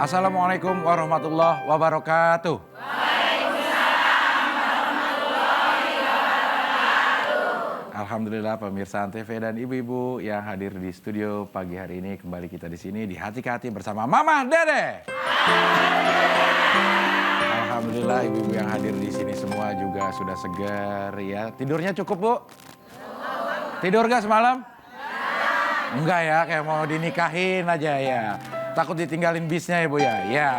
Assalamualaikum warahmatullahi wabarakatuh. Alhamdulillah pemirsa Antv dan ibu-ibu yang hadir di studio pagi hari ini, kembali kita di sini di Hati ke Hati bersama Mama Dede. Alhamdulillah ibu-ibu yang hadir di sini semua juga sudah segar ya. Tidurnya cukup, Bu? Tidur gak semalam? Enggak ya, kayak mau dinikahin aja ya. Takut ditinggalin bisnya ya, Bu ya. Ya.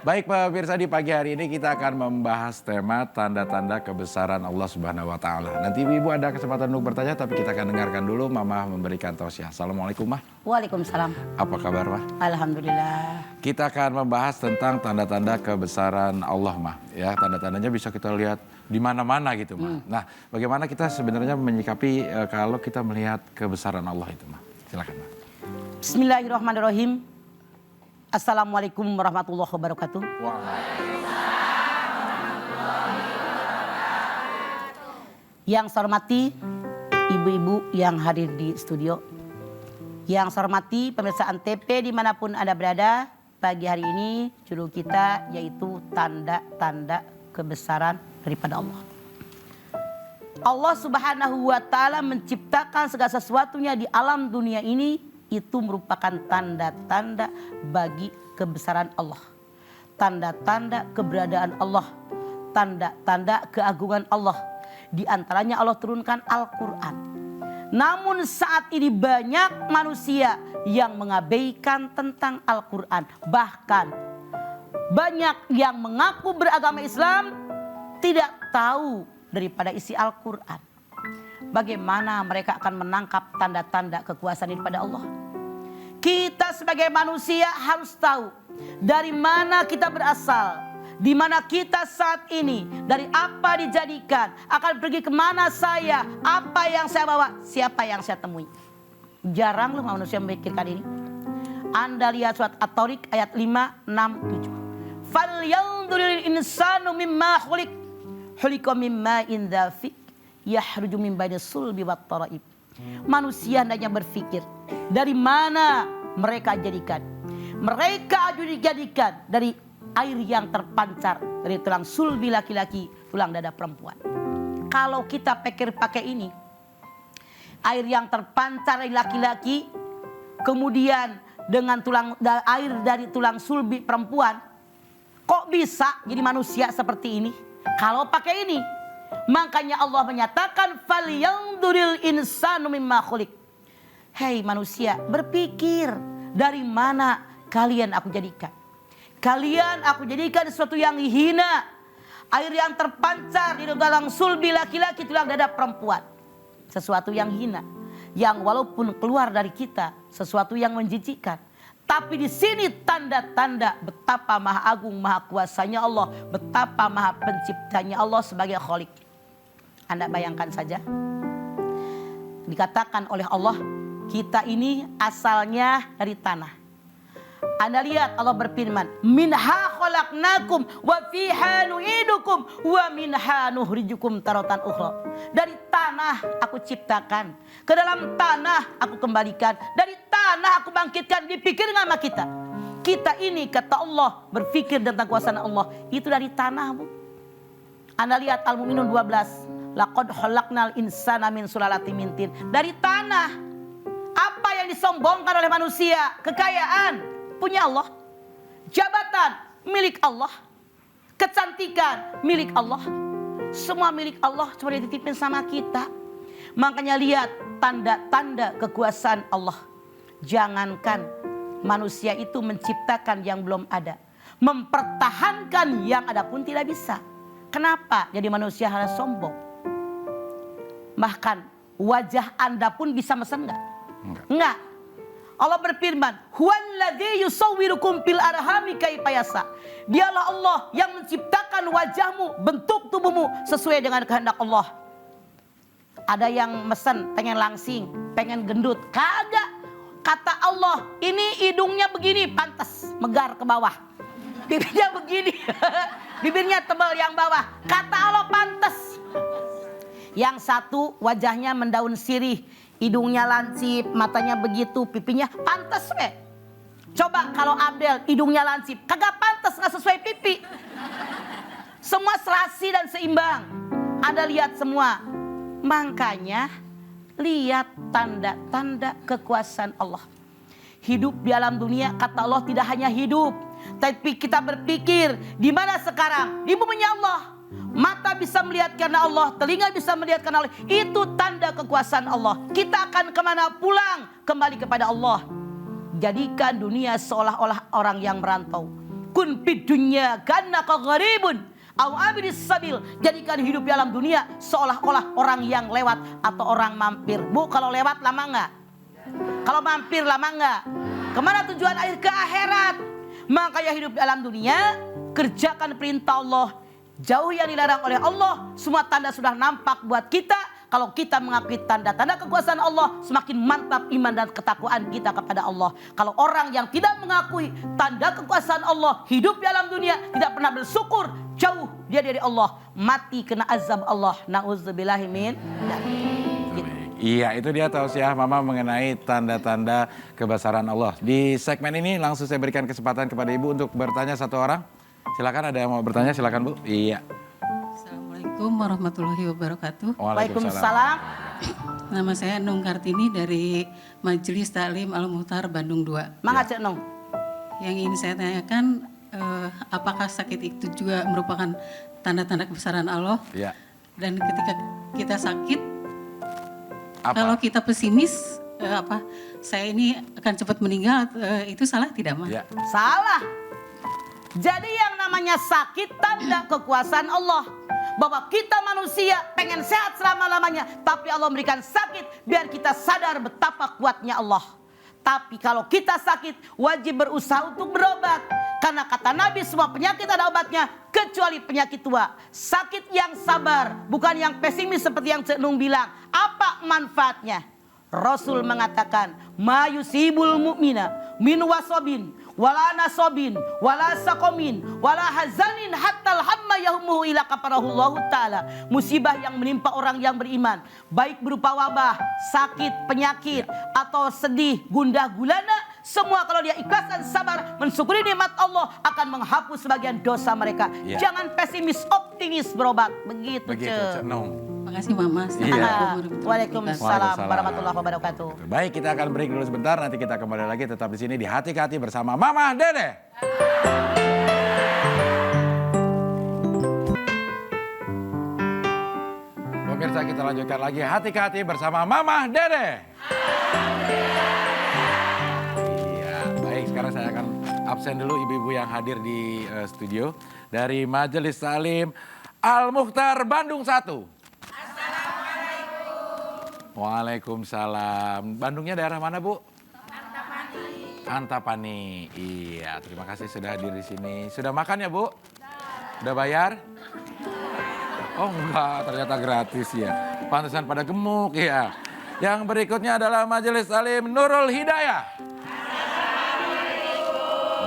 Baik pemirsa, di pagi hari ini kita akan membahas tema tanda-tanda kebesaran Allah Subhanahu wa taala. Nanti ibu ada kesempatan untuk bertanya, tapi kita akan dengarkan dulu Mama memberikan tausiah. Assalamualaikum, Mah. Waalaikumsalam. Apa kabar, Mah? Alhamdulillah. Kita akan membahas tentang tanda-tanda kebesaran Allah, Mah. Ya, tanda-tandanya bisa kita lihat di mana-mana gitu, Mah. Nah, bagaimana kita sebenarnya menyikapi kalau kita melihat kebesaran Allah itu, Mah? Silakan, Mah. Bismillahirrahmanirrahim. Assalamualaikum warahmatullahi wabarakatuh. Yang saya hormati ibu-ibu yang hadir di studio. Yang saya hormati pemirsa Antv dimanapun Anda berada. Pagi hari ini judul kita yaitu tanda-tanda kebesaran daripada Allah. Allah Subhanahu wa taala menciptakan segala sesuatunya di alam dunia ini. Itu merupakan tanda-tanda bagi kebesaran Allah. Tanda-tanda keberadaan Allah. Tanda-tanda keagungan Allah. Di antaranya Allah turunkan Al-Quran. Namun saat ini banyak manusia yang mengabaikan tentang Al-Quran. Bahkan banyak yang mengaku beragama Islam tidak tahu daripada isi Al-Quran. Bagaimana mereka akan menangkap tanda-tanda kekuasaan daripada Allah? Kita sebagai manusia harus tahu dari mana kita berasal, di mana kita saat ini, dari apa dijadikan, akan pergi kemana saya, apa yang saya bawa, siapa yang saya temui. Jarang loh manusia memikirkan ini. Anda lihat surat At-Tariq ayat 5, 6, 7. Falyanzuril insanu mimma khuliq, khuliqa mimma in dafiq, yahruju min baini sulbi wat taraib. Manusia hendaknya berpikir dari mana mereka jadikan. Mereka dijadikan dari air yang terpancar dari tulang sulbi laki-laki, tulang dada perempuan. Kalau kita pikir pakai ini, air yang terpancar dari laki-laki, kemudian dengan air dari tulang sulbi perempuan, kok bisa jadi manusia seperti ini? Kalau pakai ini, makanya Allah menyatakan falyanzuril insanu mimma khuliq. Hei manusia, berpikir dari mana kalian aku jadikan. Kalian aku jadikan sesuatu yang hina. Air yang terpancar di tulang sulbi laki-laki, tulang dada perempuan. Sesuatu yang hina. Yang walaupun keluar dari kita sesuatu yang menjijikkan. Tapi di sini tanda-tanda betapa maha agung, maha kuasanya Allah. Betapa maha penciptanya Allah sebagai Khaliq. Anda bayangkan saja. Dikatakan oleh Allah, kita ini asalnya dari tanah. Anda lihat Allah berfirman, minha khalaqnakum wa fiha nu'idukum wa minha nukhrijukum taratan ukhra. Dari tanah aku ciptakan, ke dalam tanah aku kembalikan, dari tanah aku bangkitkan. Dipikir sama kita. Kita ini kata Allah berpikir tentang kuasaan Allah itu dari tanah, Bu. Anda lihat Al-Mu'minun 12. Laqad khalaqnal insana min sulalatin min tin. Dari tanah. Apa yang disombongkan oleh manusia? Kekayaan punya Allah. Jabatan milik Allah. Kecantikan milik Allah. Semua milik Allah, cuma dititipin sama kita. Makanya lihat tanda-tanda kekuasaan Allah. Jangankan manusia itu menciptakan yang belum ada, mempertahankan yang ada pun tidak bisa. Kenapa? Jadi manusia harus sombong. Bahkan wajah Anda pun bisa mesen enggak? Enggak. Allah berfirman, "Huwallazi yusawwirukum fil arhami kaifa yasha." Dialah Allah yang menciptakan wajahmu, bentuk tubuhmu sesuai dengan kehendak Allah. Ada yang mesen pengen langsing, pengen gendut. Kagak. Kata Allah, ini hidungnya begini, pantas megar ke bawah. Bibirnya begini, bibirnya tebal yang bawah. Kata Allah pantas. Yang satu wajahnya mendaun sirih, hidungnya lancip, matanya begitu, pipinya pantas. Coba kalau Abdel hidungnya lancip, kagak pantas, nggak sesuai pipi. Semua serasi dan seimbang. Anda lihat semua. Makanya lihat tanda-tanda kekuasaan Allah. Hidup di alam dunia, kata Allah, tidak hanya hidup, tapi kita berpikir di mana sekarang? Di buminya Allah. Mata bisa melihat karena Allah, telinga bisa melihat karena Allah. Itu tanda kekuasaan Allah. Kita akan kemana? Pulang kembali kepada Allah. Jadikan dunia seolah-olah orang yang merantau. Kun fid dunya kannaka gharibun aw abidis sabil. Jadikan hidup di alam dunia seolah-olah orang yang lewat atau orang mampir. Bu, kalau lewat lama nggak? Kalau mampir lama nggak? Kemana tujuan akhir? Ke akhirat. Makanya hidup di alam dunia, kerjakan perintah Allah, jauh yang dilarang oleh Allah. Semua tanda sudah nampak buat kita. Kalau kita mengakui tanda-tanda kekuasaan Allah, semakin mantap iman dan ketakwaan kita kepada Allah. Kalau orang yang tidak mengakui tanda kekuasaan Allah, hidup di alam dunia, tidak pernah bersyukur, jauh dia dari Allah, mati kena azab Allah. Na'udzubillahi min dzalik. Iya, itu dia tausiah Mama mengenai tanda-tanda kebesaran Allah. Di segmen ini langsung saya berikan kesempatan kepada Ibu untuk bertanya satu orang. Silakan, ada yang mau bertanya, silakan Bu. Iya. Assalamualaikum warahmatullahi wabarakatuh. Waalaikumsalam. Nama saya Nung Kartini dari Majelis Taklim Al-Muhtar Bandung 2. Mangga Cek Nung. Yang ingin saya tanyakan, apakah sakit itu juga merupakan tanda-tanda kebesaran Allah? Iya. Dan ketika kita sakit, Apa? kalau kita pesimis, saya ini akan cepat meninggal, itu salah tidak, Mas? Iya. Salah. Jadi yang namanya sakit tanda kekuasaan Allah. Bahwa kita manusia pengen sehat selama-lamanya, tapi Allah memberikan sakit biar kita sadar betapa kuatnya Allah. Tapi kalau kita sakit, wajib berusaha untuk berobat. Karena kata Nabi, semua penyakit ada obatnya kecuali penyakit tua. Sakit yang sabar, bukan yang pesimis seperti yang Cek Nung bilang. Apa manfaatnya? Rasul mengatakan, ma yusibul mu'mina min wasobin wala nasobin wala sakomin wala hazanin hatta hamma yahmuhu ila kafarahullahu ta'ala. Musibah yang menimpa orang yang beriman, baik berupa wabah, sakit, penyakit, atau sedih, gundah gulana, semua kalau dia ikhlas dan sabar mensyukuri nikmat Allah, akan menghapus sebagian dosa mereka. Jangan pesimis, optimis berobat. Begitu Cek Nung. Terima kasih, Mama. Waalaikumsalam warahmatullahi wabarakatuh. Baik, kita akan break dulu sebentar. Nanti kita kembali lagi tetap di sini di Hati ke Hati bersama Mama Dede. Pemirsa, kita lanjutkan lagi Hati ke Hati bersama Mama Dede. Iya, baik. Sekarang saya akan absen dulu ibu-ibu yang hadir di studio dari Majelis Taklim Al-Muhtar Bandung 1. Waalaikumsalam. Bandungnya daerah mana, Bu? Antapani. Antapani. Iya, terima kasih sudah hadir di sini. Sudah makan ya, Bu? Udah bayar? Oh enggak, ternyata gratis ya. Pantesan pada gemuk ya. Yang berikutnya adalah Majelis Taklim Nurul Hidayah.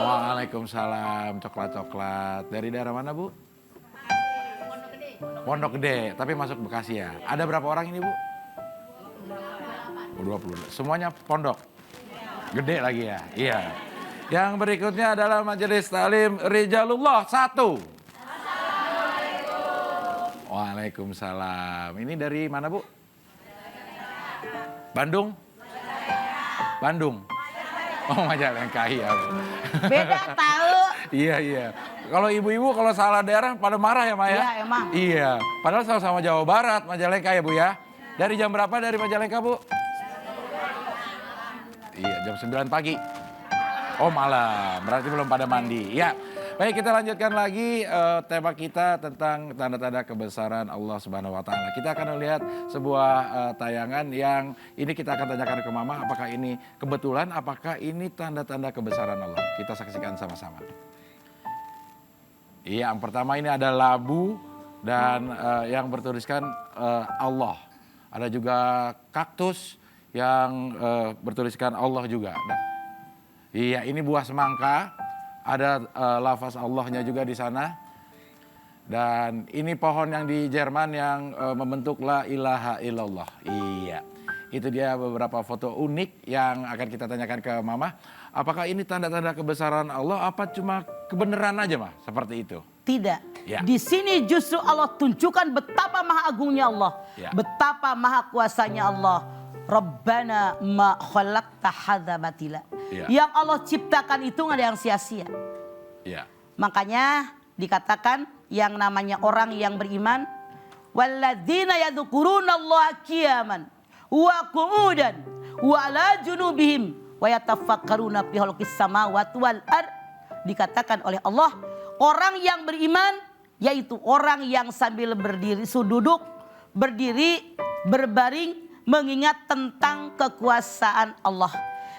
Waalaikumsalam. Coklat-coklat. Dari daerah mana, Bu? Pondok Gede, tapi masuk Bekasi ya. Ada berapa orang ini, Bu? 20. Semuanya pondok. Gede lagi ya. Iya. Yang berikutnya adalah Majelis Taklim Rijalullah 1. Waalaikumsalam. Ini dari mana, Bu? Bandung? Bandung. Oh, Majalengka ya, Bu. Beda tahu. Iya. Kalau ibu-ibu kalau salah daerah pada marah ya, Maya? Iya, emang. Iya. Padahal sama-sama Jawa Barat, Majalengka ya, Bu ya. Dari jam berapa dari Majalengka, Bu? Iya, jam 9 pagi. Oh, malam. Berarti belum pada mandi. Ya. Baik, kita lanjutkan lagi tema kita tentang tanda-tanda kebesaran Allah Subhanahu wa taala. Kita akan melihat sebuah tayangan yang ini kita akan tanyakan ke Mama, apakah ini kebetulan, apakah ini tanda-tanda kebesaran Allah. Kita saksikan sama-sama. Iya, yang pertama ini ada labu dan yang bertuliskan Allah. Ada juga kaktus yang bertuliskan Allah juga. Iya, ini buah semangka. Ada lafaz Allahnya juga di sana. Dan ini pohon yang di Jerman yang membentuk la ilaha illallah. Iya. Itu dia beberapa foto unik yang akan kita tanyakan ke Mama. Apakah ini tanda-tanda kebesaran Allah apa cuma kebenaran aja, Mah? Seperti itu. Tidak. Ya. Di sini justru Allah tunjukkan betapa maha agungnya Allah. Ya. Betapa maha kuasanya Allah. Rabbana ma khalaqta hadza batila. Ya. Yang Allah ciptakan itu nggak ada yang sia-sia. Ya. Makanya dikatakan yang namanya orang yang beriman, walladzina yadhkurunallaha qiyaman wa qu'udan wa ala junubihim wa yatafakkaruna fi khalqis samawati wal ard. Dikatakan oleh Allah, orang yang beriman yaitu orang yang sambil berdiri, duduk, berdiri, berbaring, mengingat tentang kekuasaan Allah.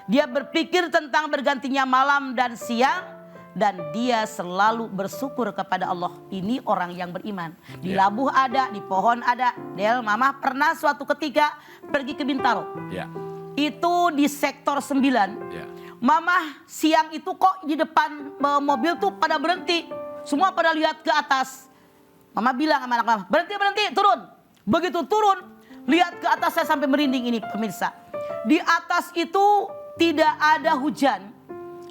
Dia berpikir tentang bergantinya malam dan siang. Dan dia selalu bersyukur kepada Allah. Ini orang yang beriman. Di labuh ada, di pohon ada. Del, Mama pernah suatu ketika pergi ke Bintaro. Ya. Itu di sektor 9. Ya. Mama siang itu kok di depan mobil tuh pada berhenti. Semua pada lihat ke atas. Mama bilang sama anak Mama, berhenti, turun. Begitu turun, lihat ke atas, saya sampai merinding ini pemirsa. Di atas itu tidak ada hujan.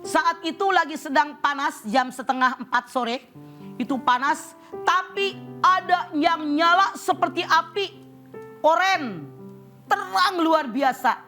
Saat itu lagi sedang panas, jam 3:30 sore. Itu panas, tapi ada yang nyala seperti api. Oren, terang luar biasa.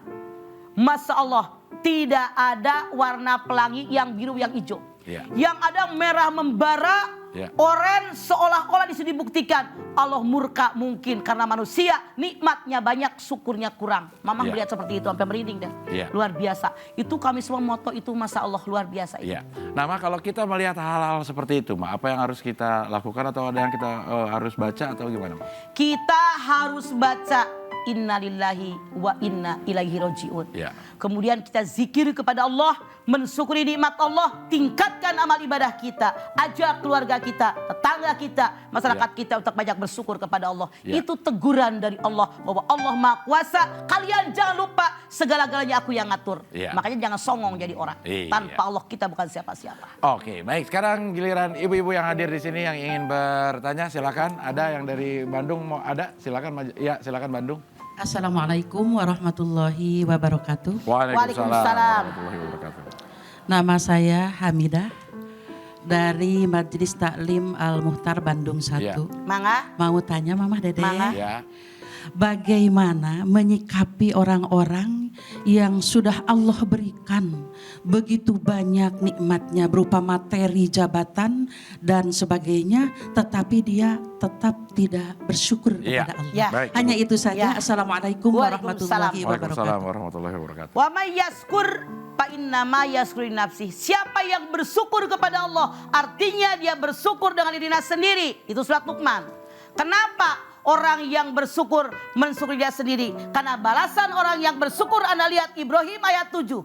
Masya Allah, tidak ada warna pelangi yang biru, yang hijau. Ya. Yang ada merah membara, Ya. oren, seolah-olah disitu dibuktikan Allah murka mungkin karena manusia nikmatnya banyak, syukurnya kurang. Mama Ya. melihat seperti itu sampai merinding deh. Ya. Luar biasa. Itu kami semua moto itu, Masya Allah, luar biasa. Iya. Nah, Ma, kalau kita melihat hal-hal seperti itu, Ma, apa yang harus kita lakukan atau ada yang kita harus baca atau gimana, Ma? Kita harus baca innalillahi wa inna ilaihi roji'un. Ya. Kemudian kita zikir kepada Allah, mensyukuri nikmat Allah, tingkatkan amal ibadah kita, ajak keluarga kita, tetangga kita, masyarakat kita untuk banyak bersyukur kepada Allah. Ya. Itu teguran dari Allah bahwa Allah Maha Kuasa. Kalian jangan lupa segala-galanya aku yang ngatur. Ya. Makanya jangan songong jadi orang. Iya. Tanpa Allah kita bukan siapa-siapa. Oke, baik. Sekarang giliran ibu-ibu yang hadir di sini yang ingin bertanya, silakan. Ada yang dari Bandung mau ada? Silakan. Ya, silakan Bandung. Assalamualaikum warahmatullahi wabarakatuh. Waalaikumsalam. warahmatullahi wabarakatuh. Nama saya Hamidah dari Majelis Taklim Al-Muhtar Bandung 1. Ya. Mangga. Mau tanya Mama Dede, Mangga. Ya. bagaimana menyikapi orang-orang yang sudah Allah berikan begitu banyak nikmatnya berupa materi, jabatan dan sebagainya, tetapi dia tetap tidak bersyukur Ya. kepada Allah. Ya. Baik. Hanya itu saja. Ya. Assalamualaikum warahmatullahi Waalaikumsalam wabarakatuh. warahmatullahi wabarakatuh. Wa may yaskur fa innama yaskuru li nafsi. Siapa yang bersyukur kepada Allah, artinya dia bersyukur dengan dirinya sendiri. Itu surat Luqman. Kenapa orang yang bersyukur mensyukuri dia sendiri? Karena balasan orang yang bersyukur, Anda lihat Ibrahim ayat 7.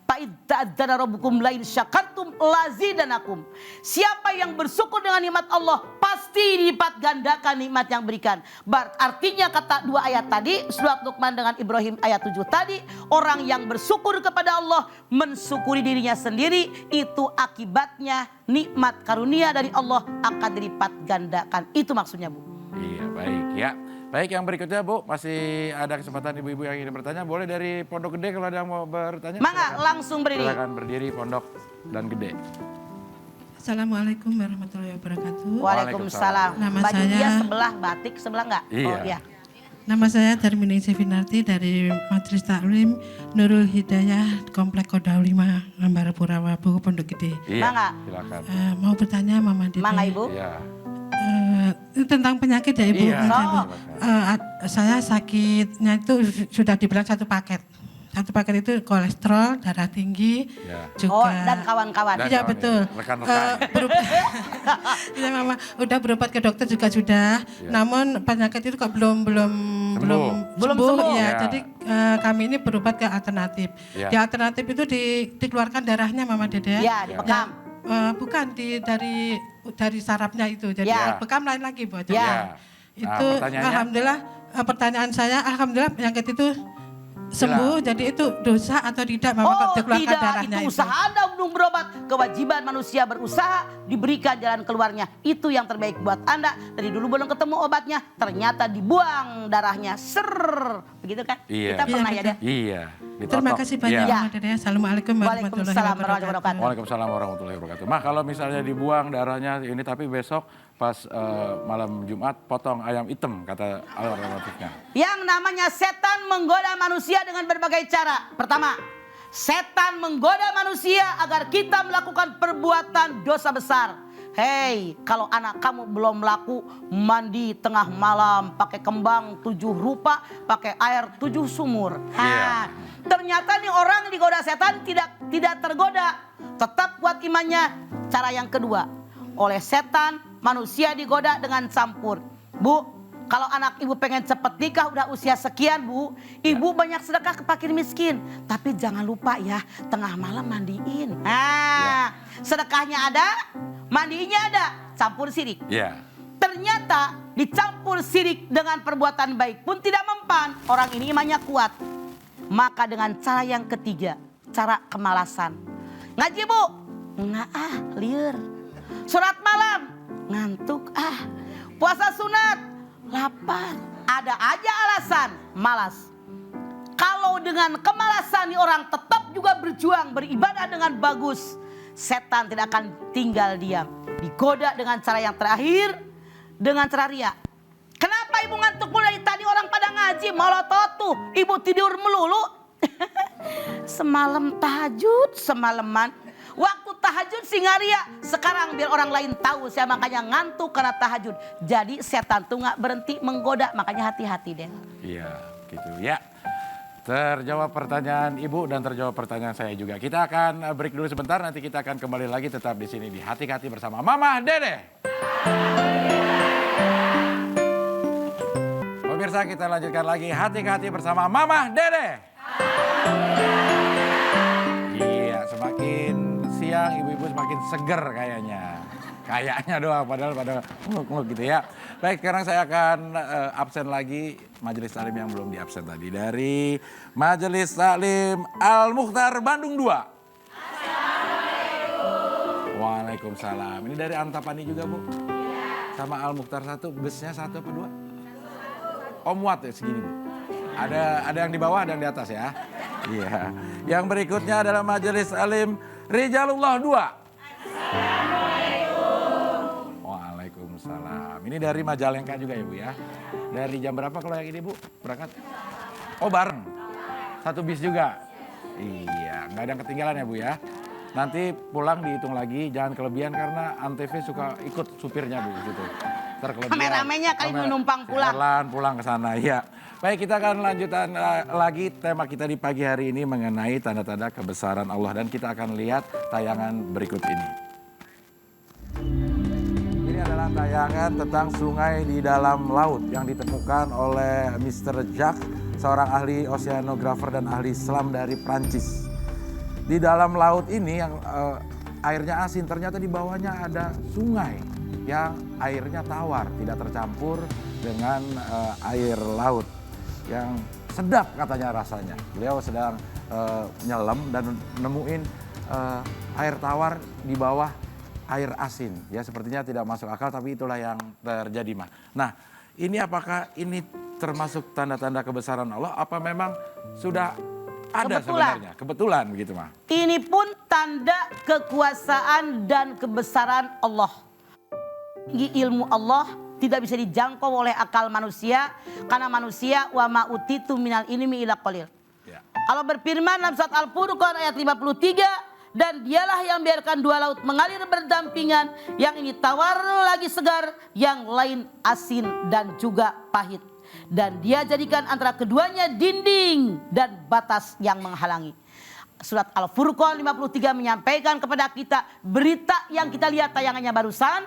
Fa'idza'adzana rabbukum lain syakartum lazidanakum. Siapa yang bersyukur dengan nikmat Allah, pasti dilipat gandakan nikmat yang berikan. Artinya kata dua ayat tadi, surat Luqman dengan Ibrahim ayat 7 tadi, orang yang bersyukur kepada Allah, mensyukuri dirinya sendiri, itu akibatnya nikmat karunia dari Allah akan dilipat gandakan. Itu maksudnya, Bu. Iya, baik ya. Baik, yang berikutnya Bu, masih ada kesempatan ibu-ibu yang ingin bertanya. Boleh dari Pondok Gede kalau ada yang mau bertanya. Mangga, langsung berdiri. Silakan berdiri Pondok dan Gede. Assalamualaikum warahmatullahi wabarakatuh. Waalaikumsalam. Nama Baju saya- dia sebelah, batik sebelah enggak? Iya. Oh iya. Nama saya Darmini Sevinarti dari Majelis Taklim Nurul Hidayah Komplek Kodau 5 Ngambara Purawabu Pondok Gede. Iya, Mangga. silakan. Mau bertanya Mama Dede. Mangga Ibu. Iya. Ini tentang penyakit ya Ibu. Iya. Oh. Saya sakitnya itu sudah dibilang satu paket. Satu paket itu kolesterol, darah tinggi, Ya. juga. Oh, dan kawan-kawan. Dan- Iya kawan betul. ya, rekan-rekan. Iya Mama, udah berobat ke dokter juga sudah. Namun penyakit itu kok belum Sembuh. sembuh. Ya. Ya. Jadi kami ini berobat ke alternatif. Ya. Di alternatif itu dikeluarkan darahnya Mama Dede. Ya, dibekam. Bukan dari sarafnya itu. Jadi Ya. bekam lain lagi Bu. Ya. Nah, Itu pertanyaannya? alhamdulillah pertanyaan saya alhamdulillah penyakit itu sembuh, jadi itu dosa atau tidak Mama Oh dikeluarkan tidak, darahnya itu usaha Anda untuk berobat. Kewajiban manusia berusaha, diberikan jalan keluarnya. Itu yang terbaik buat Anda. Dari dulu belum ketemu obatnya, ternyata dibuang darahnya. Begitu kan? Iya. Kita pernah Iya, ya deh. Iya. Terima kasih banyak Iya. Mama Dede. Assalamualaikum warahmatullahi Waalaikumsalam wabarakatuh. warahmatullahi wabarakatuh. Waalaikumsalam warahmatullahi wabarakatuh. Mah kalau misalnya dibuang darahnya ini tapi besok pas malam Jumat potong ayam hitam kata alternatifnya. Yang namanya setan menggoda manusia dengan berbagai cara. Pertama, setan menggoda manusia agar kita melakukan perbuatan dosa besar. Hei, kalau anak kamu belum melaku mandi tengah malam pakai kembang 7 rupa, pakai air 7 sumur. Iya. Ternyata nih orang digoda setan tidak tergoda, tetap kuat imannya. Cara yang kedua, oleh setan manusia digoda dengan campur. Bu, kalau anak ibu pengen cepet nikah udah usia sekian bu, ibu banyak sedekah ke fakir miskin. Tapi jangan lupa ya, tengah malam mandiin. Nah, sedekahnya ada, mandiinnya ada, campur sirik. Iya. Ternyata dicampur sirik dengan perbuatan baik pun tidak mempan. Orang ini imannya kuat. Maka dengan cara yang ketiga, cara kemalasan. Ngaji bu, nggak liur. Surat malam, ngantuk Puasa sunat, lapar. Ada aja alasan, malas. Kalau dengan kemalasan nih orang tetap juga berjuang, beribadah dengan bagus. Setan tidak akan tinggal diam. Digoda dengan cara yang terakhir, dengan cara riya. Kenapa ibu ngantuk mulai tadi orang pada ngaji, malah tuh ibu tidur melulu. Semalam tahajud, semalaman. Waktu tahajud singaria, sekarang biar orang lain tahu saya makanya ngantuk karena tahajud. Jadi setan tuh nggak berhenti menggoda, makanya hati-hati deh. Iya, gitu ya. Terjawab pertanyaan Ibu dan terjawab pertanyaan saya juga. Kita akan break dulu sebentar, nanti kita akan kembali lagi tetap di sini di Hati-Hati bersama Mama Dede. Pemirsa, kita lanjutkan lagi Hati-Hati bersama Mama Dede. Iya, semakin siang ibu-ibu semakin seger kayaknya. Kayaknya doang, padahal pada nguluk-nguluk gitu ya. Baik, sekarang saya akan absen lagi Majelis Taklim yang belum diabsen tadi. Dari Majelis Taklim Al-Mukhtar Bandung 2. Assalamualaikum. Waalaikumsalam. Ini dari Antapani juga Bu? Iya. Sama Al-Mukhtar 1, busnya 1 apa 2? Oh muat ya segini Bu? Ada yang di bawah, ada yang di atas ya? Iya. Yang berikutnya adalah Majelis Taklim Rijalullah 2. Waalaikumsalam. Ini dari Majalengka juga ya Bu ya. Dari jam berapa kalau yang ini Bu berangkat? Oh bareng. Satu bis juga. Iya, nggak ada yang ketinggalan ya Bu ya. Nanti pulang dihitung lagi, jangan kelebihan karena Antv suka ikut supirnya Bu gitu. Rame-ramenya kali menumpang pulang. Pulang ke sana ya. Baik, kita akan lanjutkan lagi tema kita di pagi hari ini mengenai tanda-tanda kebesaran Allah dan kita akan lihat tayangan berikut ini. Ini adalah tayangan tentang sungai di dalam laut yang ditemukan oleh Mr. Jacques, seorang ahli oceanografer dan ahli selam dari Prancis. Di dalam laut ini yang airnya asin, ternyata di bawahnya ada sungai yang airnya tawar, tidak tercampur dengan air laut yang sedap katanya rasanya. Beliau sedang nyelam dan nemuin air tawar di bawah air asin. Ya sepertinya tidak masuk akal tapi itulah yang terjadi mah. Nah ini apakah ini termasuk tanda-tanda kebesaran Allah? Apa memang sudah ada sebenarnya? Kebetulan begitu mah. Ini pun tanda kekuasaan dan kebesaran Allah. Ilmu Allah tidak bisa dijangkau oleh akal manusia karena manusia wa ma utitu minal ilmi illa qalil. Ya. Allah berfirman dalam surat Al-Furqan ayat 53, dan dialah yang biarkan dua laut mengalir berdampingan, yang ini tawar lagi segar, yang lain asin dan juga pahit. Dan dia jadikan antara keduanya dinding dan batas yang menghalangi. Surat Al-Furqan 53 menyampaikan kepada kita berita yang kita lihat tayangannya barusan,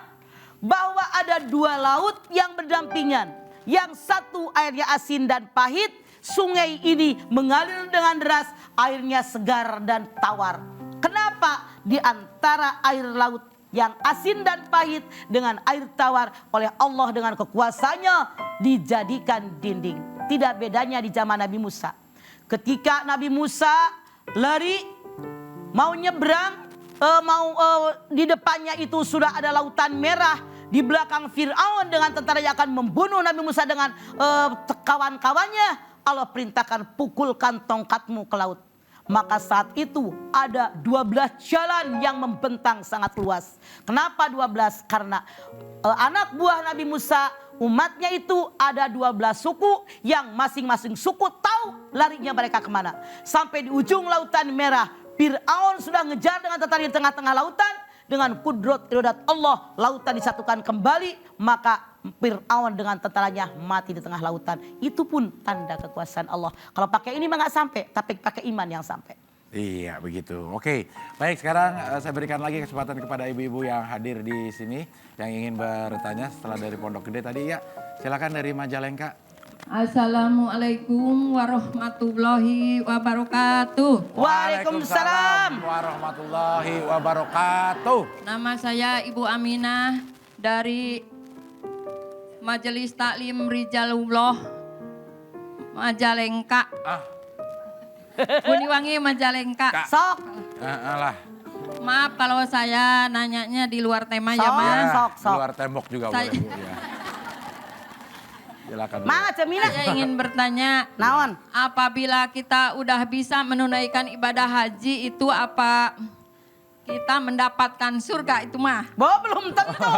bahwa ada dua laut yang berdampingan. Yang satu airnya asin dan pahit, sungai ini mengalir dengan deras, airnya segar dan tawar. Kenapa? Di antara air laut yang asin dan pahit dengan air tawar oleh Allah dengan kekuasaannya dijadikan dinding. Tidak bedanya di zaman Nabi Musa. Ketika Nabi Musa lari mau nyebrang, di depannya itu sudah ada lautan merah, di belakang Fir'aun dengan tentara yang akan membunuh Nabi Musa dengan kawan-kawannya. Allah perintahkan pukulkan tongkatmu ke laut. Maka saat itu ada 12 jalan yang membentang sangat luas. Kenapa 12? Karena anak buah Nabi Musa, umatnya itu ada 12 suku yang masing-masing suku tahu larinya mereka kemana. Sampai di ujung lautan merah, Fir'aun sudah ngejar dengan tentara di tengah-tengah lautan. Dengan kudrat iradat Allah, lautan disatukan kembali. Maka Fir'aun dengan tentaranya mati di tengah lautan. Itu pun tanda kekuasaan Allah. Kalau pakai ini mah nggak sampai, tapi pakai iman yang sampai. Iya begitu. Oke, baik sekarang saya berikan lagi kesempatan kepada ibu-ibu yang hadir di sini yang ingin bertanya setelah dari Pondok Gede tadi ya. Silakan dari Majalengka. Assalamualaikum warahmatullahi wabarakatuh. Waalaikumsalam warahmatullahi wabarakatuh. Nama saya Ibu Aminah dari Majelis Taklim Rijalullah Majalengka. Buniwangi Majalengka. Sok. Lah. Maaf kalau saya nanyanya di luar tema ya, Sok. Mas. Sok. Di luar tembok juga Saya- boleh Bu ya. Silakan. Bu. Ma, Cemina. Saya ingin bertanya, Naon? apabila kita udah bisa menunaikan ibadah haji itu apa kita mendapatkan surga itu mah? Belum tentu.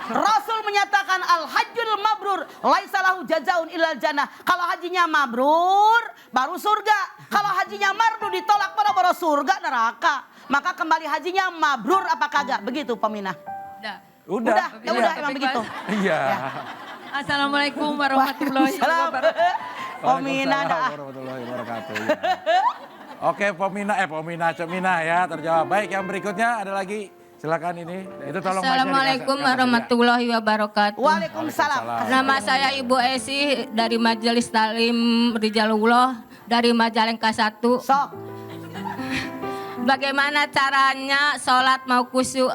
Rasul menyatakan al-hajjul mabrur laisa lahu jazaun illal jannah. Kalau hajinya mabrur baru surga. Kalau hajinya mabrur ditolak baru surga neraka. Maka kembali hajinya mabrur apa kagak? Begitu Peminah. Udah. Ya udah emang begitu. Iya. Ya. Assalamualaikum warahmatullahi Waalaikumsalam. wabarakatuh. Peminah dah. Warahmatullahi wabarakatuh. Ya. Oke, Pomina Cemina ya terjawab. Baik, yang berikutnya ada lagi. Silakan ini. Itu tolong mic-nya Assalamualaikum dikasih- warahmatullahi wabarakatuh. Waalaikumsalam. Nama saya Ibu Esi dari Majelis Taklim Rijalullah dari Majalengka 1. Sok. Bagaimana caranya sholat mau khusyuk?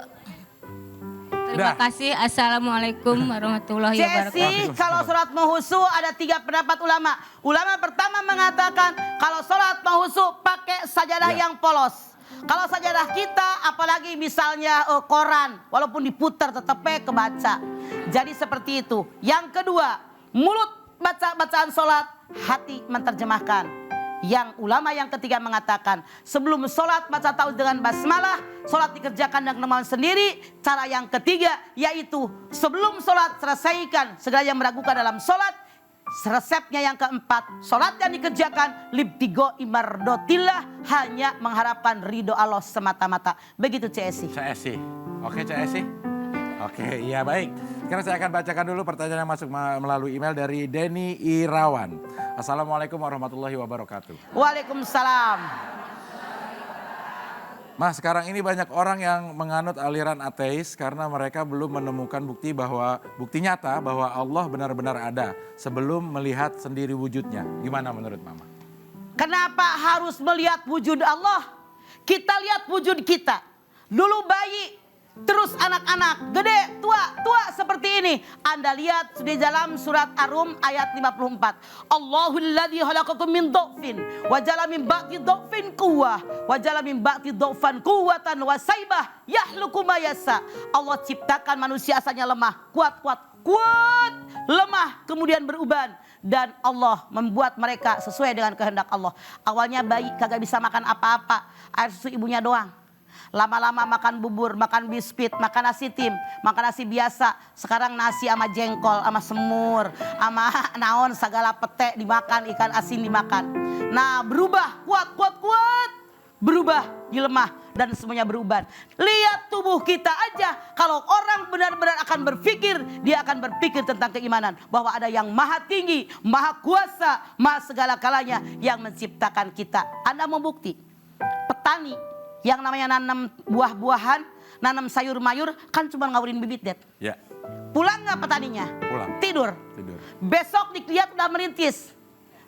Terima Dah. kasih. Assalamualaikum warahmatullahi wabarakatuh. Jesse, kalau sholat mahusu ada 3 pendapat ulama. Ulama pertama mengatakan kalau sholat mahusu pakai sajadah Ya. yang polos. Kalau sajadah kita apalagi misalnya koran, walaupun diputar tetap kebaca. Jadi seperti itu. Yang kedua, mulut baca bacaan sholat, hati menerjemahkan. Yang ulama yang ketiga mengatakan sebelum sholat baca ta'awudz dengan basmalah, sholat dikerjakan dengan kemauan sendiri. Cara yang ketiga yaitu sebelum sholat selesaikan segala yang meragukan dalam sholat. Resepnya yang keempat, sholat yang dikerjakan libtigo imardotillah, hanya mengharapkan ridho Allah semata-mata. Begitu CSI. CSI. Oke, CSI. Oke, iya baik. Sekarang saya akan bacakan dulu pertanyaan yang masuk melalui email dari Denny Irawan. Assalamualaikum warahmatullahi wabarakatuh. Waalaikumsalam. Mas, sekarang ini banyak orang yang menganut aliran ateis karena mereka belum menemukan bukti nyata bahwa Allah benar-benar ada sebelum melihat sendiri wujudnya. Gimana menurut Mama? Kenapa harus melihat wujud Allah? Kita lihat wujud kita. Dulu bayi, terus anak-anak, gede, tua seperti ini. Anda lihat di dalam surat Ar-Rum ayat 54. Allahul ladzi khalaqakum min dha'fin wa ja'ala min ba'di dha'fin quwwah wa ja'ala min ba'di dha'fan quwwatan wa saibah yakhluqu ma yasha. Allah ciptakan manusia asalnya lemah, kuat, lemah kemudian beruban. Dan Allah membuat mereka sesuai dengan kehendak Allah. Awalnya bayi kagak bisa makan apa-apa, air susu ibunya doang. Lama-lama makan bubur, makan biskuit, makan nasi tim, makan nasi biasa. Sekarang nasi sama jengkol, sama semur, sama naon segala pete dimakan, ikan asin dimakan. Nah berubah, kuat. Berubah, lemah dan semuanya beruban. Lihat tubuh kita aja. Kalau orang benar-benar akan berpikir, dia akan berpikir tentang keimanan. Bahwa ada yang maha tinggi, maha kuasa, maha segala kalanya yang menciptakan kita. Anda mau bukti? Petani yang namanya nanam buah-buahan, nanam sayur-mayur, kan cuma ngawurin bibit, Dad. Ya, Pulang nggak petaninya? pulang. Tidur. Besok dilihat udah merintis.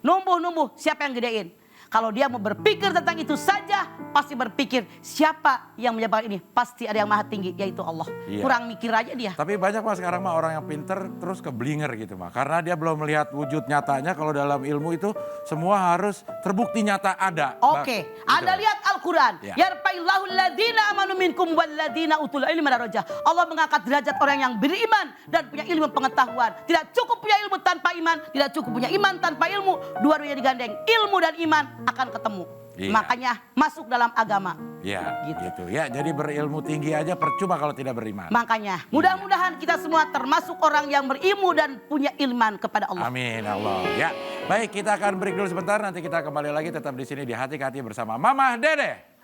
Numbuh, siapa yang gedein? Kalau dia mau berpikir tentang itu saja, pasti berpikir siapa yang menyebabkan ini? Pasti ada yang maha tinggi, yaitu Allah. Iya. Kurang mikir aja dia. Tapi banyak Mas sekarang mah orang yang pinter terus keblinger gitu mah. Karena dia belum melihat wujud nyatanya, kalau dalam ilmu itu semua harus terbukti nyata ada. Oke, Anda lihat Al-Quran. Ya. Yarfa'illahu alladhina amanu minkum walladhina utul ilma darajah. Allah mengangkat derajat orang yang beriman dan punya ilmu pengetahuan. Tidak cukup punya ilmu tanpa iman, tidak cukup punya iman tanpa ilmu. Dua-duanya digandeng, ilmu dan iman akan ketemu. Iya. Makanya masuk dalam agama. Ya, Gitu. gitu. Ya, jadi berilmu tinggi aja percuma kalau tidak beriman. Makanya mudah-mudahan kita semua termasuk orang yang berilmu dan punya iman kepada Allah. Amin Allah. Ya, baik kita akan break dulu sebentar. Nanti kita kembali lagi tetap di sini di Hati ke Hati bersama Mama Dede.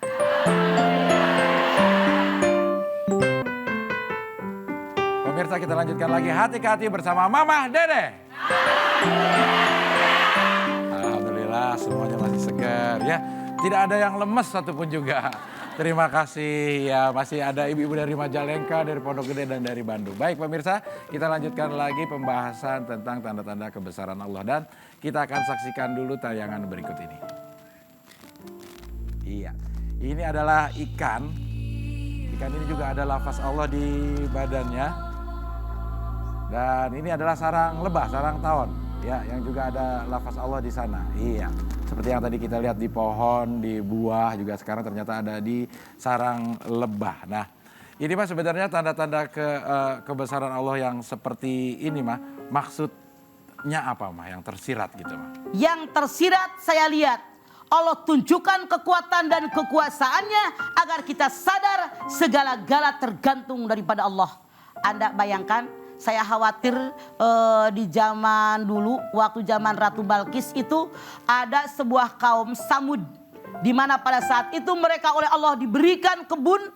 Pemirsa, kita lanjutkan lagi Hati ke Hati bersama Mama Dede. Alhamdulillah semuanya masih segar ya. Tidak ada yang lemes satupun juga. Terima kasih ya, masih ada ibu-ibu dari Majalengka, dari Pondok Gede dan dari Bandung. Baik pemirsa, kita lanjutkan lagi pembahasan tentang tanda-tanda kebesaran Allah dan kita akan saksikan dulu tayangan berikut ini. Iya, ini adalah ikan. Ikan ini juga ada lafaz Allah di badannya. Dan ini adalah sarang lebah, sarang tawon. Ya, yang juga ada lafaz Allah di sana. Iya, seperti yang tadi kita lihat di pohon, di buah, juga sekarang ternyata ada di sarang lebah. Nah, ini Mas sebenarnya tanda-tanda kebesaran Allah yang seperti ini mah, maksudnya apa mah yang tersirat gitu mah? Yang tersirat saya lihat, Allah tunjukkan kekuatan dan kekuasaannya agar kita sadar segala-gala tergantung daripada Allah. Anda bayangkan, saya khawatir di zaman dulu, waktu zaman Ratu Balkis itu ada sebuah kaum Samud. Di mana pada saat itu mereka oleh Allah diberikan kebun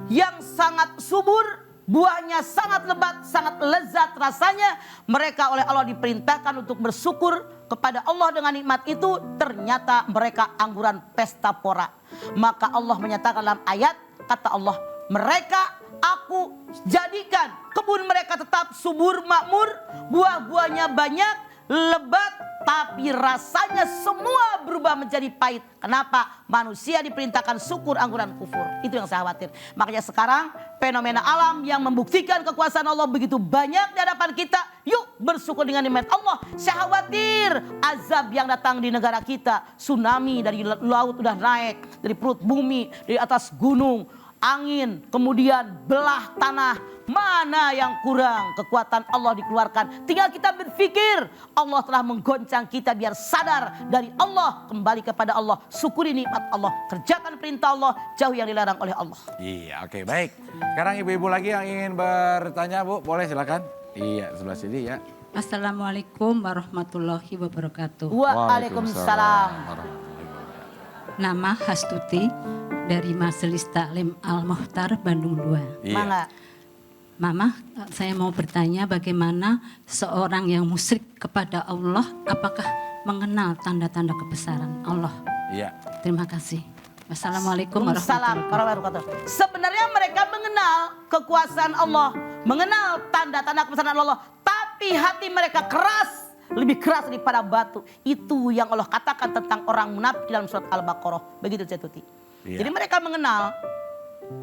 yang sangat subur, buahnya sangat lebat, sangat lezat rasanya. Mereka oleh Allah diperintahkan untuk bersyukur kepada Allah dengan nikmat itu. Ternyata mereka angguran pesta pora. Maka Allah menyatakan dalam ayat, kata Allah, mereka aku jadikan kebun mereka tetap subur makmur, buah-buahnya banyak, lebat, tapi rasanya semua berubah menjadi pahit. Kenapa? Manusia diperintahkan syukur angguran kufur. Itu yang saya khawatir. Makanya sekarang fenomena alam yang membuktikan kekuasaan Allah begitu banyak di hadapan kita. Yuk bersyukur dengan nikmat Allah. Saya khawatir azab yang datang di negara kita. Tsunami dari laut udah naik, dari perut bumi, dari atas gunung. Angin, kemudian belah tanah, mana yang kurang? Kekuatan Allah dikeluarkan. Tinggal kita berpikir, Allah telah menggoncang kita biar sadar dari Allah, kembali kepada Allah, syukuri nikmat Allah, kerjakan perintah Allah, jauh yang dilarang oleh Allah. Iya, oke, baik. Sekarang ibu-ibu lagi yang ingin bertanya, Bu, boleh silakan. Iya, sebelah sini ya. Assalamualaikum warahmatullahi wabarakatuh. Waalaikumsalam. Nama Hastuti dari Majelis Taklim Al-Muhtar Bandung 2. Iya. Mangga. Mama, saya mau bertanya bagaimana seorang yang musyrik kepada Allah apakah mengenal tanda-tanda kebesaran Allah? Iya. Terima kasih. Wassalamualaikum Waalaikumsalam warahmatullahi warahmatullahi wabarakatuh. Sebenarnya mereka mengenal kekuasaan Allah, mengenal tanda-tanda kebesaran Allah, tapi hati mereka keras, lebih keras daripada batu. Itu yang Allah katakan tentang orang munafik dalam surat Al-Baqarah. Begitu Cetuti. Iya. Jadi mereka mengenal.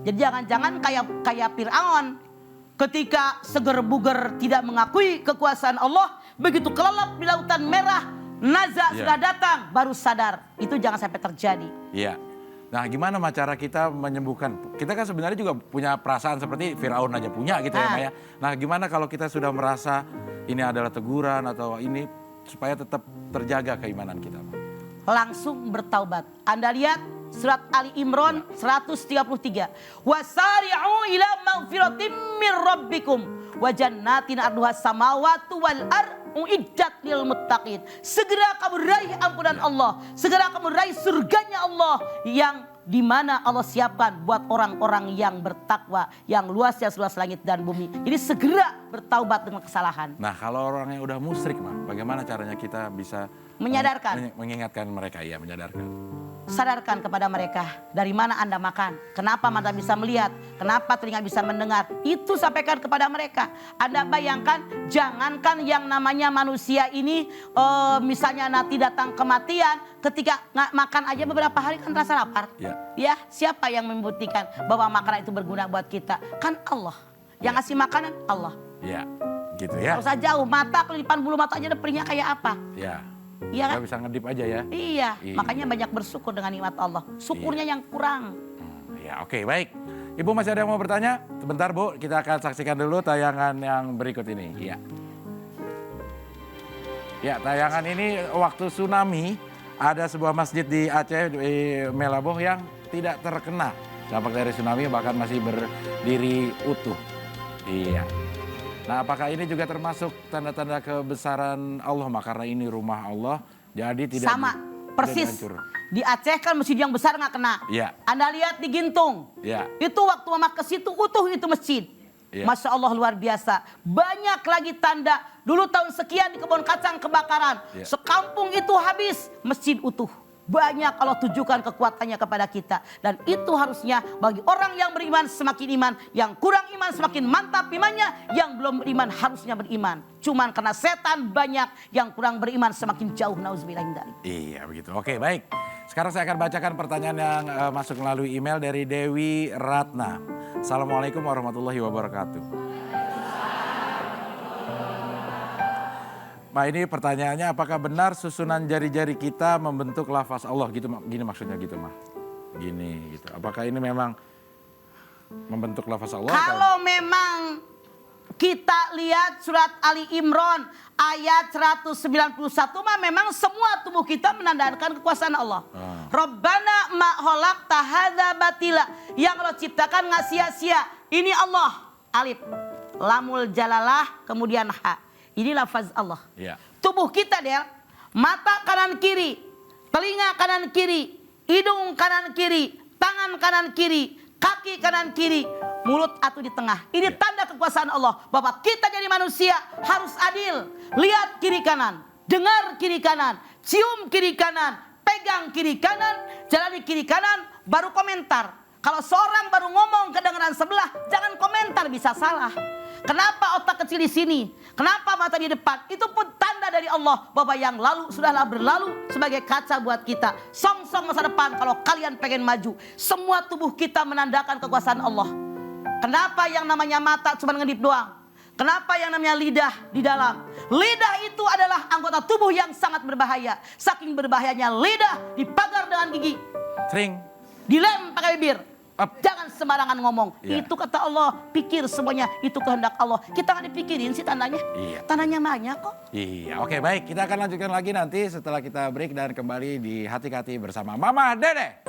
Jadi jangan-jangan kayak Fir'aun ketika seger buger tidak mengakui kekuasaan Allah, begitu kelelap di lautan merah, Naza Iya. sudah datang, baru sadar. Itu jangan sampai terjadi. Iya. Nah, gimana cara kita menyembuhkan? Kita kan sebenarnya juga punya perasaan seperti Firaun aja punya gitu ya, Maya. Nah, gimana kalau kita sudah merasa ini adalah teguran atau ini supaya tetap terjaga keimanan kita? Langsung bertaubat. Anda lihat surat Ali Imran 133. Wasari'u ila maghfiratim mir rabbikum wa jannatin arduha samawati wal uiddat lil muttaqin. Segera kamu raih ampunan Allah, segera kamu raih surganya Allah yang di mana Allah siapkan buat orang-orang yang bertakwa, yang luasnya seluas langit dan bumi. Jadi segera bertaubat dengan kesalahan. Nah, kalau orang yang udah musyrik, bagaimana caranya kita bisa Menyadarkan. mengingatkan mereka, ya, menyadarkan. sadarkan kepada mereka dari mana Anda makan, kenapa mata bisa melihat, kenapa telinga bisa mendengar. Itu sampaikan kepada mereka. Anda bayangkan, jangankan yang namanya manusia ini misalnya nanti datang kematian, ketika nggak makan aja beberapa hari kan rasa lapar. Ya, siapa yang membuktikan bahwa makanan itu berguna buat kita? Kan Allah. Yang ngasih makanan Allah. Ya, gitu ya. Kalau usah jauh, mata kalau di depan bulu mata aja perihnya kayak apa? Ya. Iya kan? Kita bisa ngedip aja ya. Iya, makanya banyak bersyukur dengan nikmat Allah. Syukurnya yang kurang. Ya, oke, baik. Ibu masih ada yang mau bertanya? Sebentar Bu, kita akan saksikan dulu tayangan yang berikut ini. Iya. Ya, tayangan ini waktu tsunami ada sebuah masjid di Aceh, di Melaboh yang tidak terkena dampak dari tsunami, bahkan masih berdiri utuh. Iya. Nah, apakah ini juga termasuk tanda-tanda kebesaran Allah, karena ini rumah Allah, jadi tidak sama persis. hancur. Di Aceh kan masjid yang besar nggak kena. Iya. Anda lihat di Gintung. Iya. Itu waktu mama ke situ utuh itu masjid. Iya. Masya Allah luar biasa. Banyak lagi tanda. Dulu tahun sekian di kebun kacang kebakaran. Iya. Sekampung itu habis, masjid utuh. Banyak Allah tujukan kekuatannya kepada kita. Dan itu harusnya bagi orang yang beriman semakin iman. Yang kurang iman semakin mantap imannya. Yang belum beriman harusnya beriman. Cuman karena setan banyak, yang kurang beriman semakin jauh. Nauzubillah min dzalik. Iya begitu. Oke, baik. Sekarang saya akan bacakan pertanyaan yang masuk melalui email dari Dewi Ratna. Assalamualaikum warahmatullahi wabarakatuh. Nah, ini pertanyaannya, apakah benar susunan jari-jari kita membentuk lafaz Allah? Gini maksudnya gitu, Mah. Gini gitu. Apakah ini memang membentuk lafaz Allah? Kalau memang kita lihat surat Ali Imran ayat 191 mah memang semua tubuh kita menandakan kekuasaan Allah. Rabbana ma khalaqta hadza batila. Yang Allah ciptakan nggak sia-sia. Ini Allah. Alif. Lamul jalalah kemudian ha. Ini lafaz Allah. Ya. Tubuh kita Del, mata kanan kiri, telinga kanan kiri, hidung kanan kiri, tangan kanan kiri, kaki kanan kiri, mulut atau di tengah. Ini tanda kekuasaan Allah. Bahwa kita jadi manusia harus adil. Lihat kiri kanan, dengar kiri kanan, cium kiri kanan, pegang kiri kanan, jalani kiri kanan, baru komentar. Kalau seorang baru ngomong kedengaran sebelah, jangan komentar, bisa salah. Kenapa otak kecil di sini? Kenapa mata di depan? Itu pun tanda dari Allah bahwa yang lalu sudahlah berlalu sebagai kaca buat kita. Song-song masa depan kalau kalian pengen maju. Semua tubuh kita menandakan kekuasaan Allah. Kenapa yang namanya mata cuma ngedip doang? Kenapa yang namanya lidah di dalam? Lidah itu adalah anggota tubuh yang sangat berbahaya. Saking berbahayanya lidah dipagar dengan gigi. Sering. Dilem pakai bibir. Jangan sembarangan ngomong. Iya. Itu kata Allah. Pikir semuanya. Itu kehendak Allah. Kita nggak dipikirin sih tandanya. Iya. Tandanya banyak kok. Iya, oke baik. Kita akan lanjutkan lagi nanti setelah kita break dan kembali di Hati-Hati bersama Mama Dede.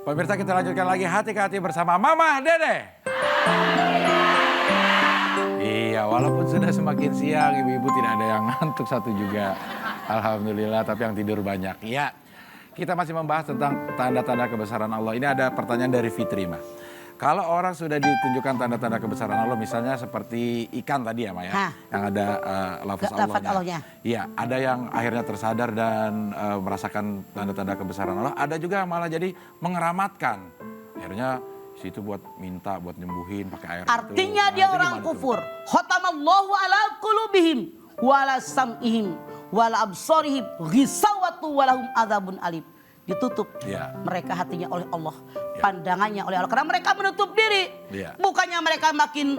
Pemirsa, kita lanjutkan lagi Hati-Hati bersama Mama Dede. Iya, walaupun sudah semakin siang, ibu-ibu tidak ada yang ngantuk satu juga. Alhamdulillah, tapi yang tidur banyak. Ya, kita masih membahas tentang tanda-tanda kebesaran Allah. Ini ada pertanyaan dari Fitri, Mas. Kalau orang sudah ditunjukkan tanda-tanda kebesaran Allah, misalnya seperti ikan tadi ya, Ma ya, yang ada lafaz Allahnya. Iya, ada yang akhirnya tersadar dan merasakan tanda-tanda kebesaran Allah. Ada juga yang malah jadi mengeramatkan. Akhirnya situ buat minta, buat nyembuhin pakai air. Artinya dia orang kufur. Khatamallahu ala qulubihim wala sam'ihim wala absarihim ghisawatu walahum adzabun alim. Ditutup mereka hatinya oleh Allah, pandangannya oleh Allah, karena mereka menutup diri. Bukannya mereka makin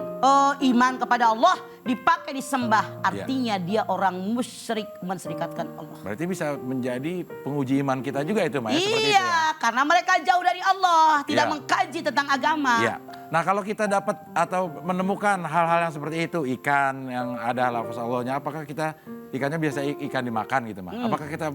iman kepada Allah, dipakai disembah. Artinya dia orang musyrik, menserikatkan Allah. Berarti bisa menjadi penguji iman kita juga itu, Maya, seperti itu ya? Karena mereka jauh dari Allah, tidak mengkaji tentang agama. Iya. Nah, kalau kita dapat atau menemukan hal-hal yang seperti itu, ikan yang ada lafaz Allahnya, apakah kita ikannya biasa ikan dimakan gitu, Ma? Apakah kita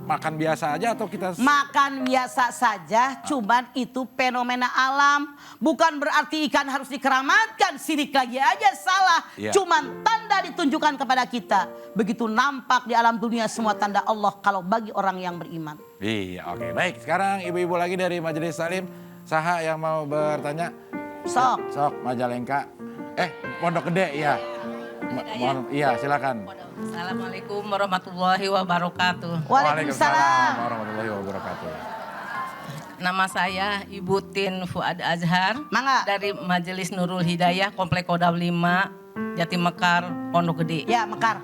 makan biasa aja atau kita... Makan biasa saja, cuman itu fenomena alam. Bukan berarti ikan harus dikeramatkan, sirik lagi aja salah. Cuman tanda ditunjukkan kepada kita. Begitu nampak di alam dunia semua tanda Allah kalau bagi orang yang beriman. Iya, oke. Baik, sekarang ibu-ibu lagi dari Majelis Salim. Saha yang mau bertanya? Sok. Sok, Majalengka. Pondok Gede, ya. Iya, silakan. Assalamualaikum warahmatullahi wabarakatuh. Waalaikumsalam. warahmatullahi wabarakatuh. Nama saya Ibu Tin Fuad Azhar Mangga. dari Majelis Nurul Hidayah Komplek Kodam 5 Jati Mekar Pondok Gede. Ya, Mekar.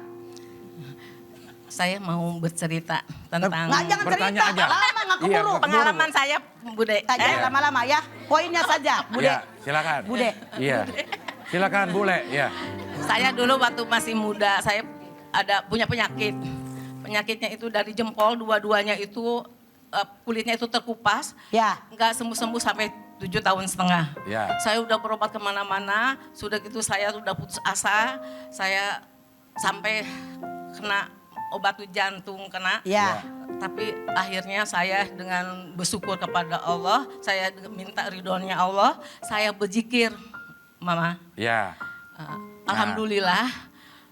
Saya mau bercerita tentang Nggak, jangan Bertanya cerita. aja. Lama nggak Iya, keburu. pengalaman saya, Bude. Jangan lama-lama ya. Poinnya saja, Bude. Iya, silakan. Bude. Iya. Silakan Bule, ya. Saya dulu waktu masih muda, saya punya penyakit. Penyakitnya itu dari jempol, dua-duanya itu kulitnya itu terkupas. Ya. Nggak sembuh-sembuh sampai 7 tahun setengah. Ya. Saya udah berobat kemana-mana, sudah gitu saya sudah putus asa. Saya sampai kena obat jantung kena. Ya. Tapi akhirnya saya dengan bersyukur kepada Allah, saya minta ridhonya Allah, saya berzikir, Mama. Ya. Alhamdulillah,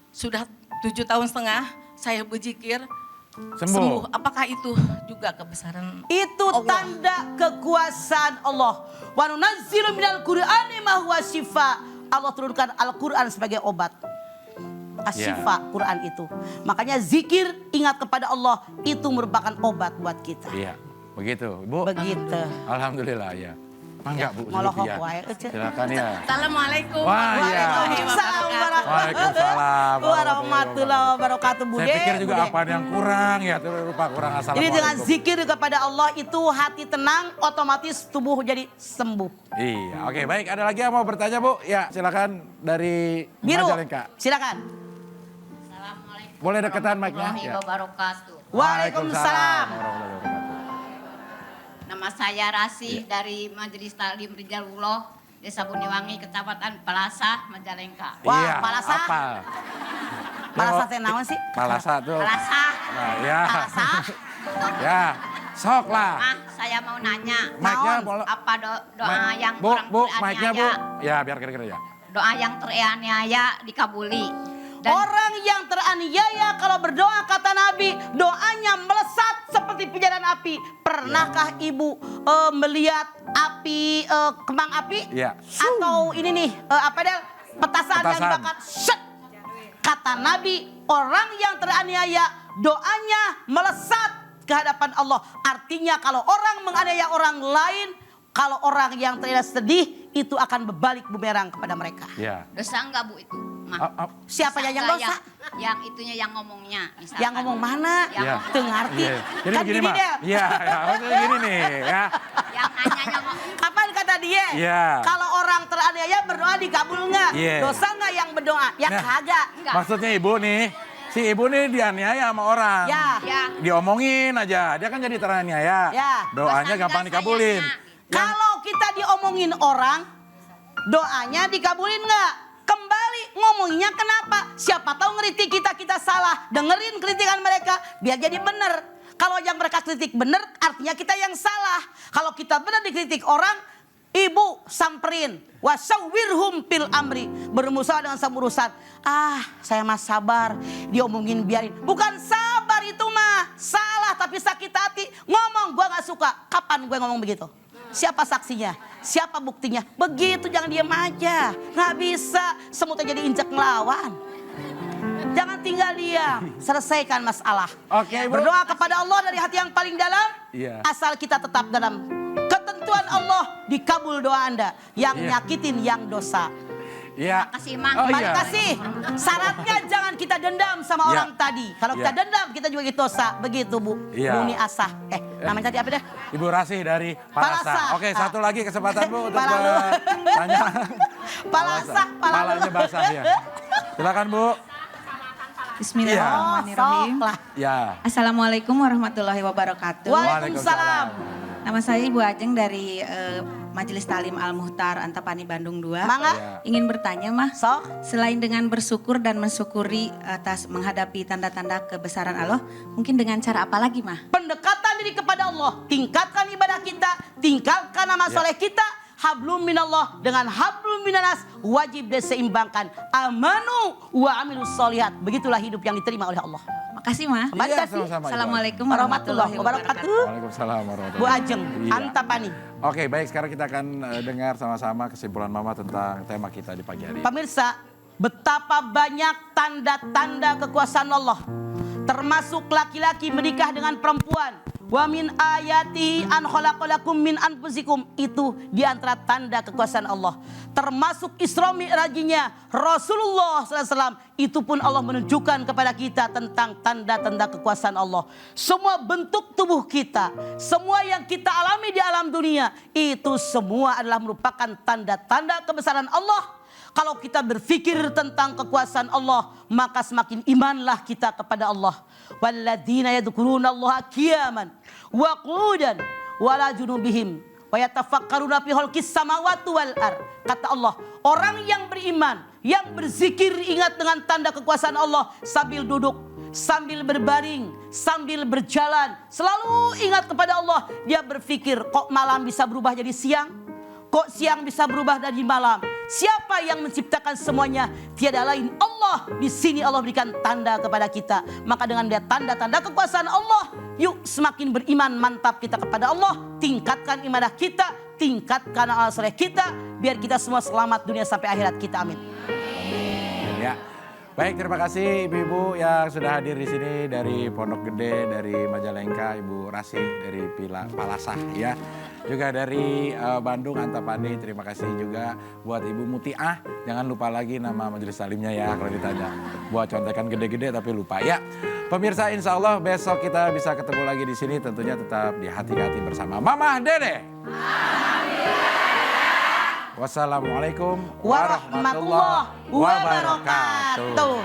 sudah 7 tahun setengah saya berzikir, Sembuh. Apakah itu juga kebesaran Itu Allah? tanda kekuasaan Allah. Wa nunazzilu minal Qur'ani ma huwa syifa. Allah turunkan Al-Qur'an sebagai obat. Asyifa Quran itu. Makanya zikir, ingat kepada Allah, itu merupakan obat buat kita. Iya. Begitu, Bu. Begitu. Alhamdulillah, ya. Mangga, Bu. Ngolohok duduk, ya. wae. Silakan ya. Assalamualaikum Wah, iya. Waalaikumsalam Waalaikumsalam warahmatullahi wabarakatuh. Bude. Saya pikir juga Bude. apa yang kurang ya, itu lupa kurang. Jadi Assalamualaikum. dengan zikir kepada Allah itu hati tenang, otomatis tubuh jadi sembuh. Iya, oke baik. Ada lagi yang mau bertanya, Bu? Ya, silakan dari Biru, Majalengka. silakan. Boleh deketan mic-nya? warahmatullahi Ya. wabarakatuh. Waalaikumsalam. warahmatullahi wabarakatuh. Nama saya Rasih dari Majelis Taklim Rijalullah, Desa Buniwangi, Kecamatan Palasa, Majalengka. Wah, Iya, Palasa? apa? Palasa teh naon sih? Palasa tuh. Palasa. Nah, ya. Palasa. Ya, sok lah. Saya mau nanya, Mic-nya Naon? boleh. apa doa yang Bu, orang Bu, mic-nya Bu. teraniaya, Ya, biar kira-kira ya. doa yang teraniaya dikabuli. Dan Orang yang teraniaya kalau berdoa kata Nabi, doanya melesat seperti pijaran api. Pernahkah ibu melihat api, kembang api? Iya. Atau ini nih, petasan yang Petasan. dibakar? Set. Kata Nabi, orang yang teraniaya doanya melesat ke hadapan Allah. Artinya kalau orang menganiaya orang lain, kalau orang yang teraniaya sedih, itu akan berbalik bumerang kepada mereka. Ya. dosa enggak Bu itu? Siapa yang enggak dosa? Yang itunya yang ngomongnya. Misalkan. Yang ngomong mana? Yang Iya. ngomong. Tuh ngerti. Iya. Jadi Kan begini, gini Mak. deh. Iya, ya. Maksudnya gini nih, ya. Yang nanyanya Kapan kata dia? Iya. Kalau orang teraniaya berdoa dikabul nggak? Iya. Dosa nggak yang berdoa? Ya Nah. kagak. enggak. Maksudnya ibu nih, si ibu nih dianiaya sama orang. Ya. Ya. Diomongin aja, dia kan jadi teraniaya. Ya. Doanya Dosa gampang enggak dikabulin. sayangnya. Kalau kita diomongin orang, doanya dikabulin nggak? Kembali ngomongnya kenapa? Siapa tahu ngeritik kita salah. Dengerin kritikan mereka biar jadi bener. Kalau yang mereka kritik bener, artinya kita yang salah. Kalau kita benar dikritik orang, ibu samperin. Wasawwirhum fil amri. Bermusyawarah dengan semua urusan. Saya mah sabar. Diomongin biarin. Bukan sabar itu mah. Salah tapi sakit hati. Ngomong gua gak suka. Kapan gue ngomong begitu? Siapa saksinya? Siapa buktinya? Begitu jangan diam aja. Nggak bisa semutnya jadi injek ngelawan. Jangan tinggal diam. Selesaikan masalah. Oke, Bu. Berdoa kepada Allah dari hati yang paling dalam. Iya. Asal kita tetap dalam ketentuan Allah, dikabul doa Anda. Yang Iya. nyakitin yang dosa. Iya. Makasih, Mang. Oh, Mari iya. kasih. Syaratnya jangan kita dendam sama Iya. orang tadi. Kalau kita Iya. dendam kita juga gitu dosa. Begitu Bu. Iya. Muni Asah. Namanya tadi apa deh? Ibu Rasih dari Palasa. Palasa. Oke, satu lagi kesempatan Bu untuk Pala lu. bertanya. Palasa, pala lu. Palanya basah ya. Silakan Bu. Bismillahirrahmanirrahim. Sok lah. Ya. Assalamualaikum warahmatullahi wabarakatuh. Waalaikumsalam. Nama saya Ibu Ajeng dari Majelis Taklim Al-Muhtar Antapani Bandung 2. Mangga. Ya. Ingin bertanya Mah, Sok. selain dengan bersyukur dan mensyukuri atas menghadapi tanda-tanda kebesaran Allah, mungkin dengan cara apa lagi Mah? Pendekatan diri kepada Allah. Tingkatkan ibadah kita. Tingkatkan amal Ya. soleh kita. Hablum minallah dengan hablum minanas wajib diseimbangkan. Amanu wa amilus solihat. Begitulah hidup yang diterima oleh Allah. Makasih Mah. Mari Iya, kasih. sama-sama, Ibu Assalamualaikum Warahmatullahi warahmatullahi wabarakatuh. wabarakatuh. Waalaikumsalam Bu warahmatullahi Ajeng, Iya. Antapani. Oke, baik. Sekarang kita akan dengar sama-sama kesimpulan Mama tentang tema kita di pagi hari ini. Pemirsa, betapa banyak tanda-tanda kekuasaan Allah. Termasuk laki-laki menikah dengan perempuan. Wa min ayati an khalaqalakum min anfusikum. Itu di antara tanda kekuasaan Allah. Termasuk Isra Mi'rajnya Rasulullah SAW. Itu pun Allah menunjukkan kepada kita tentang tanda-tanda kekuasaan Allah. Semua bentuk tubuh kita, semua yang kita alami di alam dunia, itu semua adalah merupakan tanda-tanda kebesaran Allah. Kalau kita berpikir tentang kekuasaan Allah, maka semakin imanlah kita kepada Allah. Walladzina yadhkuruna Allaha qiyaman wa qu'udan wa la junubihim wa yatafakkaruna fi khalqis samawati wal ard. Kata Allah, orang yang beriman, yang berzikir ingat dengan tanda kekuasaan Allah sambil duduk, sambil berbaring, sambil berjalan, selalu ingat kepada Allah. Dia berpikir, kok malam bisa berubah jadi siang? Kok siang bisa berubah dari malam? Siapa yang menciptakan semuanya? Tiada lain Allah. Di sini Allah berikan tanda kepada kita. Maka dengan dia tanda-tanda kekuasaan Allah, yuk semakin beriman mantap kita kepada Allah. Tingkatkan ibadah kita, tingkatkan amal soleh kita, biar kita semua selamat dunia sampai akhirat kita. Amin. Ya. Baik, terima kasih ibu-ibu yang sudah hadir di sini dari Pondok Gede, dari Majalengka, Ibu Rasi dari Palasah ya. Juga dari Bandung Antapani, terima kasih juga buat Ibu Mutiah. Jangan lupa lagi nama majelis taklimnya ya kalau ditanya. Buat contekan gede-gede tapi lupa ya. Pemirsa, insya Allah besok kita bisa ketemu lagi di sini, tentunya tetap di hati-hati bersama Mama Dede. Wassalamualaikum warahmatullahi wabarakatuh.